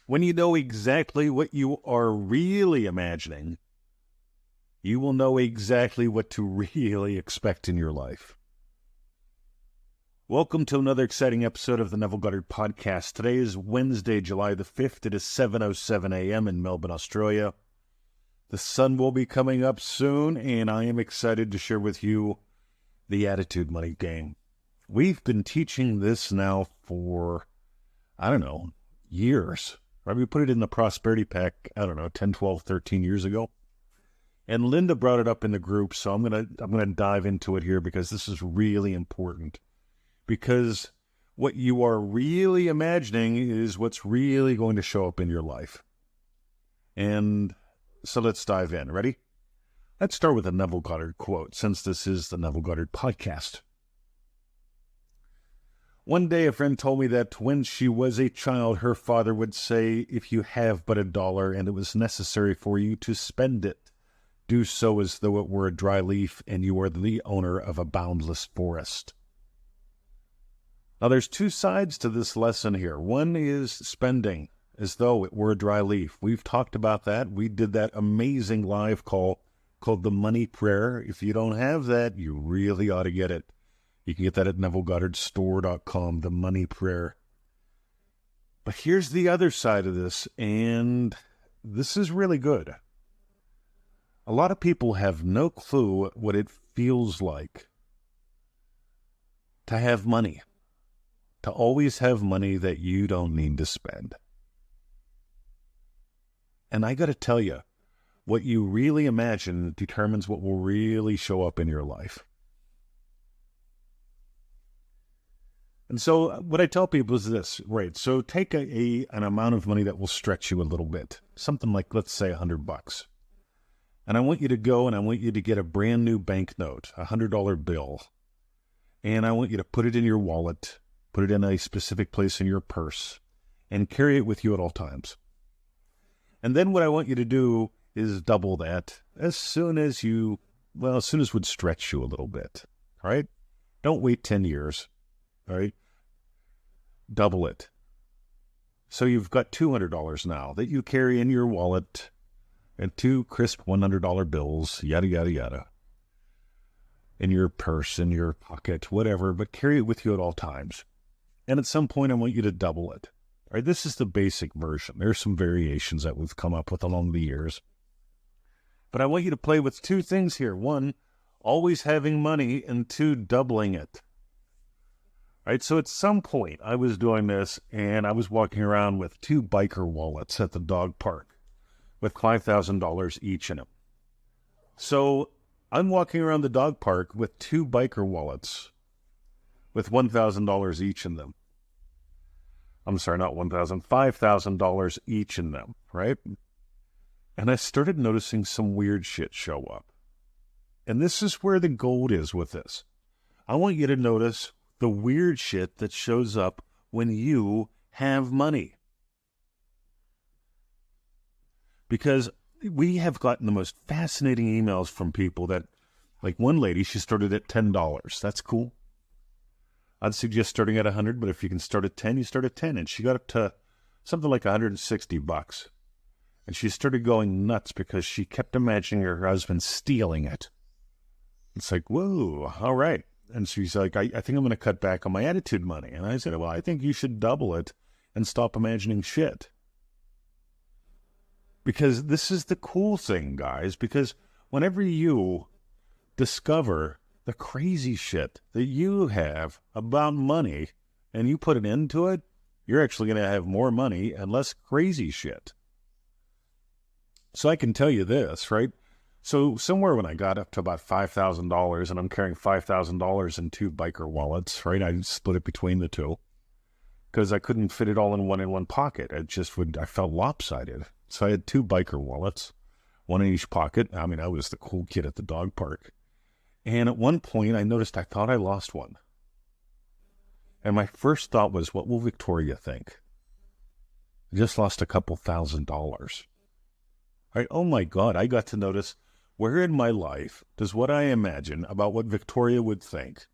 When you know exactly what you are really imagining, you will know exactly what to really expect in your life. Welcome to another exciting episode of the Neville Goddard Podcast. Today is Wednesday, July the 5th. It is 7:07 a.m. in Melbourne, Australia. The sun will be coming up soon, and I am excited to share with you the Attitude Money Game. We've been teaching this now for, years. Right? We put it in the Prosperity Pack, 10, 12, 13 years ago. And Linda brought it up in the group, so I'm gonna dive into it here because this is really important. Because what you are really imagining is what's really going to show up in your life. And so let's dive in. Ready? Let's start with a Neville Goddard quote, since this is the Neville Goddard Podcast. One day a friend told me that when she was a child, her father would say, if you have but $1 and it was necessary for you to spend it, do so as though it were a dry leaf and you are the owner of a boundless forest. Now there's two sides to this lesson here. One is spending as though it were a dry leaf. We've talked about that. We did that amazing live call called the Money Prayer. If you don't have that, you really ought to get it. You can get that at NevilleGoddardStore.com, the Money Prayer. But here's the other side of this, and this is really good. A lot of people have no clue what it feels like to have money, to always have money that you don't need to spend. And I got to tell you, what you really imagine determines what will really show up in your life. And so what I tell people is this, right? So take an amount of money that will stretch you a little bit, something like, let's say, $100. And I want you to go and I want you to get a brand new banknote, a $100 bill. And I want you to put it in your wallet, put it in a specific place in your purse, and carry it with you at all times. And then what I want you to do is double that as soon as would stretch you a little bit, all right? Don't wait 10 years. All right, double it. So you've got $200 now that you carry in your wallet and two crisp $100 bills, yada, yada, yada, in your purse, in your pocket, whatever, but carry it with you at all times. And at some point, I want you to double it. All right, this is the basic version. There's some variations that we've come up with along the years. But I want you to play with two things here. One, always having money, and two, doubling it. Right, so at some point I was doing this and I was walking around with two biker wallets at the dog park with $5,000 each in them. So I'm walking around the dog park with two biker wallets with $1,000 each in them. I'm sorry, not $1,000, $5,000 each in them, right? And I started noticing some weird shit show up. And this is where the gold is with this. I want you to notice the weird shit that shows up when you have money. Because we have gotten the most fascinating emails from people that, like one lady, she started at $10. That's cool. I'd suggest starting at $100, but if you can start at 10, you start at 10. And she got up to something like $160. And she started going nuts because she kept imagining her husband stealing it. It's like, whoa, all right. And she's like, I think I'm going to cut back on my attitude money. And I said, well, I think you should double it and stop imagining shit. Because this is the cool thing, guys. Because whenever you discover the crazy shit that you have about money and you put an end to it, you're actually going to have more money and less crazy shit. So I can tell you this, right? So somewhere when I got up to about $5,000 and I'm carrying $5,000 in two biker wallets, right? I split it between the two because I couldn't fit it all in one pocket. I felt lopsided. So I had two biker wallets, one in each pocket. I mean, I was the cool kid at the dog park. And at one point I noticed I thought I lost one. And my first thought was, what will Victoria think? I just lost a couple $1,000s. Right? Oh my God, I got to notice, where in my life does what I imagine about what Victoria would think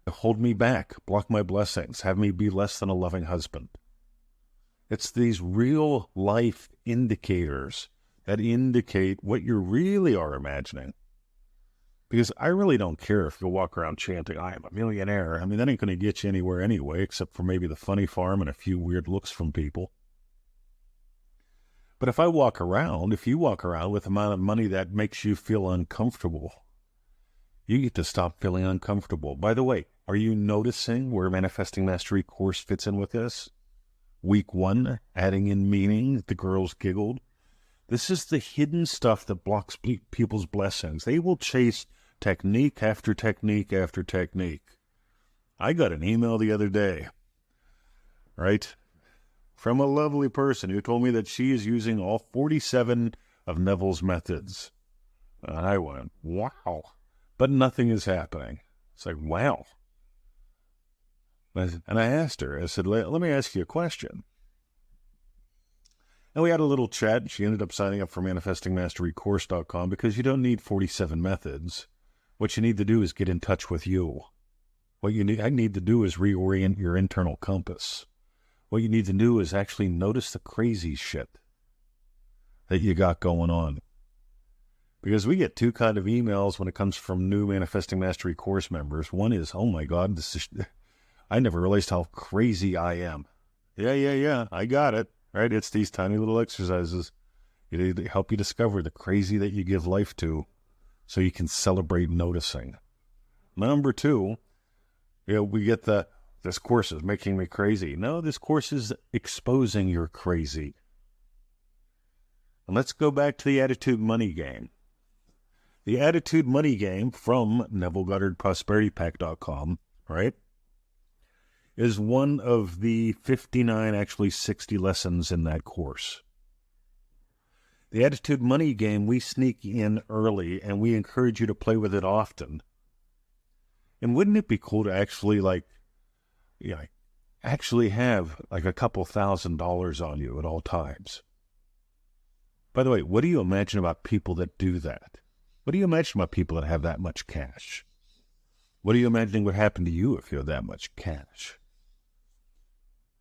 hold me back, block my blessings, have me be less than a loving husband? It's these real life indicators that indicate what you really are imagining. Because I really don't care if you walk around chanting, I am a millionaire. I mean, that ain't going to get you anywhere anyway, except for maybe the funny farm and a few weird looks from people. But if you walk around with the amount of money that makes you feel uncomfortable, you get to stop feeling uncomfortable. By the way, are you noticing where Manifesting Mastery course fits in with this? Week 1, adding in meaning, the girls giggled. This is the hidden stuff that blocks people's blessings. They will chase technique after technique after technique. I got an email the other day, right, from a lovely person who told me that she is using all 47 of Neville's methods. And I went, wow. But nothing is happening. It's like, wow. And I asked her, I said, let me ask you a question. And we had a little chat. She ended up signing up for ManifestingMasteryCourse.com because you don't need 47 methods. What you need to do is get in touch with you. What I need to do is reorient your internal compass. What you need to do is actually notice the crazy shit that you got going on. Because we get two kind of emails when it comes from new Manifesting Mastery course members. One is, oh my God, I never realized how crazy I am. Yeah, I got it. Right? It's these tiny little exercises. They help you discover the crazy that you give life to so you can celebrate noticing. Number 2, we get this course is making me crazy. No, this course is exposing your crazy. And let's go back to the Attitude Money Game. The Attitude Money Game from NevilleGoddardProsperityPack.com, right, is one of the 59, actually 60 lessons in that course. The Attitude Money Game, we sneak in early, and we encourage you to play with it often. And wouldn't it be cool to actually, have like a couple $1,000s on you at all times? By the way, what do you imagine about people that do that? What do you imagine about people that have that much cash? What are you imagining would happen to you if you had that much cash?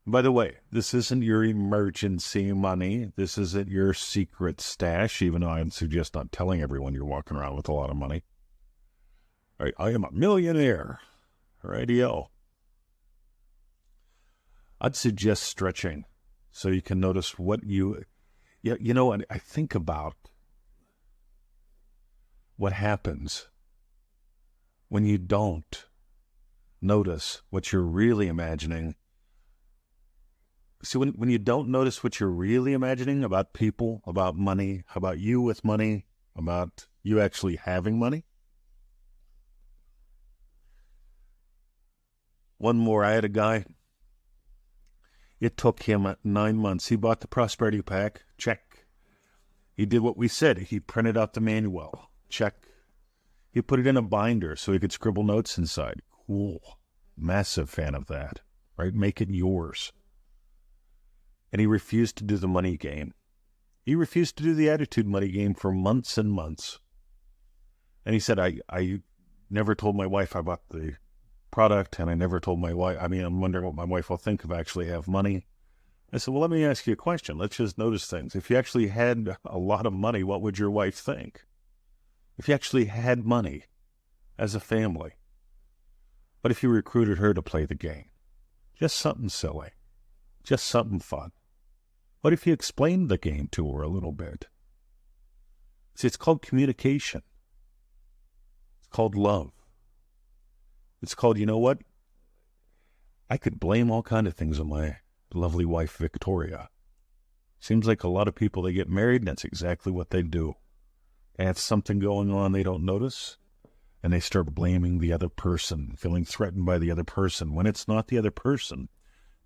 By the way, this isn't your emergency money. This isn't your secret stash, even though I'd suggest not telling everyone you're walking around with a lot of money. All right, I am a millionaire. Radio. I'd suggest stretching so you can notice what you know, I think about what happens when you don't notice what you're really imagining. See, when you don't notice what you're really imagining about people, about money, about you with money, about you actually having money. One more, I had a guy, it took him 9 months. He bought the Prosperity Pack, check. He did what we said. He printed out the manual, check. He put it in a binder so he could scribble notes inside. Cool. Massive fan of that, right? Make it yours. And he refused to do the money game. He refused to do the Attitude Money Game for months and months. And he said, I never told my wife I bought the product, and I never told my wife, I'm wondering what my wife will think if I actually have money. I said, well, let me ask you a question. Let's just notice things. If you actually had a lot of money, what would your wife think? If you actually had money as a family, what if you recruited her to play the game? Just something silly. Just something fun. What if you explained the game to her a little bit? See, it's called communication. It's called love. It's called, you know what? I could blame all kinds of things on my lovely wife, Victoria. Seems like a lot of people, they get married, and that's exactly what they do. They have something going on they don't notice, and they start blaming the other person, feeling threatened by the other person, when it's not the other person.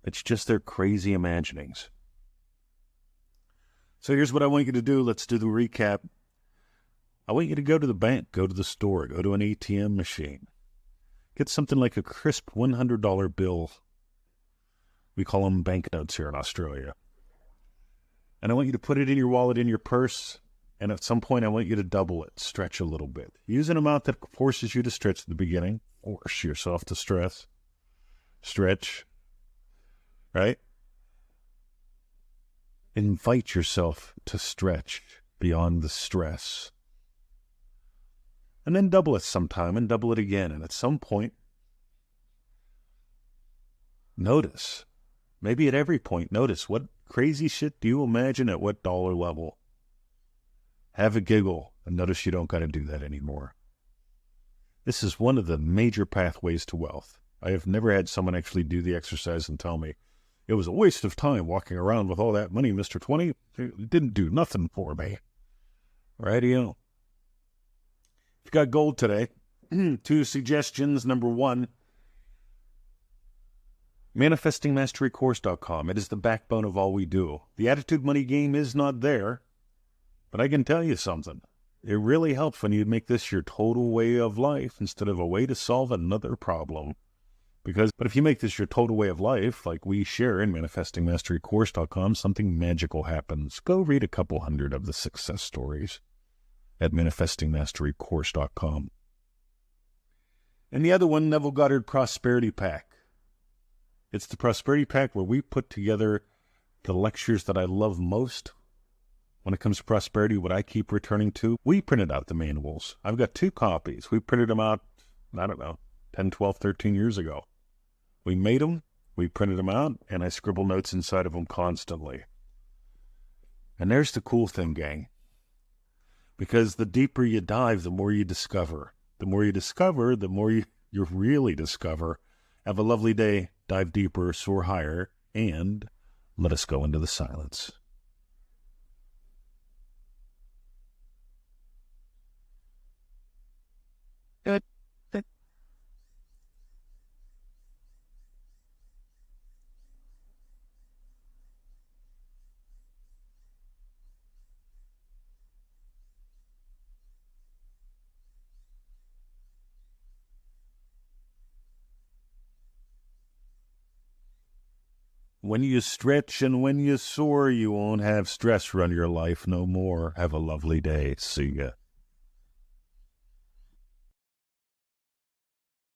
It's just their crazy imaginings. So here's what I want you to do. Let's do the recap. I want you to go to the bank, go to the store, go to an ATM machine. Get something like a crisp $100 bill. We call them banknotes here in Australia. And I want you to put it in your wallet, in your purse, and at some point I want you to double it, stretch a little bit. Use an amount that forces you to stretch at the beginning. Force yourself to stretch, right? Invite yourself to stretch beyond the stress. And then double it sometime and double it again. And at some point, notice, maybe at every point, notice what crazy shit do you imagine at what dollar level. Have a giggle and notice you don't got to do that anymore. This is one of the major pathways to wealth. I have never had someone actually do the exercise and tell me, it was a waste of time walking around with all that money, Mr. 20. It didn't do nothing for me. Rightio. If you got gold today, 2 suggestions. Number 1, ManifestingMasteryCourse.com. It is the backbone of all we do. The attitude money game is not there, but I can tell you something. It really helps when you make this your total way of life instead of a way to solve another problem. But if you make this your total way of life, like we share in ManifestingMasteryCourse.com, something magical happens. Go read a couple hundred of the success stories at ManifestingMasteryCourse.com. And the other one, Neville Goddard Prosperity Pack. It's the Prosperity Pack where we put together the lectures that I love most. When it comes to prosperity, what I keep returning to, we printed out the manuals. I've got 2 copies. We printed them out, 10, 12, 13 years ago. We made them, we printed them out, and I scribble notes inside of them constantly. And there's the cool thing, gang. Because the deeper you dive, the more you discover. The more you discover, the more you really discover. Have a lovely day. Dive deeper, soar higher, and let us go into the silence. Good. When you stretch and when you soar, you won't have stress run your life no more. Have a lovely day. See ya.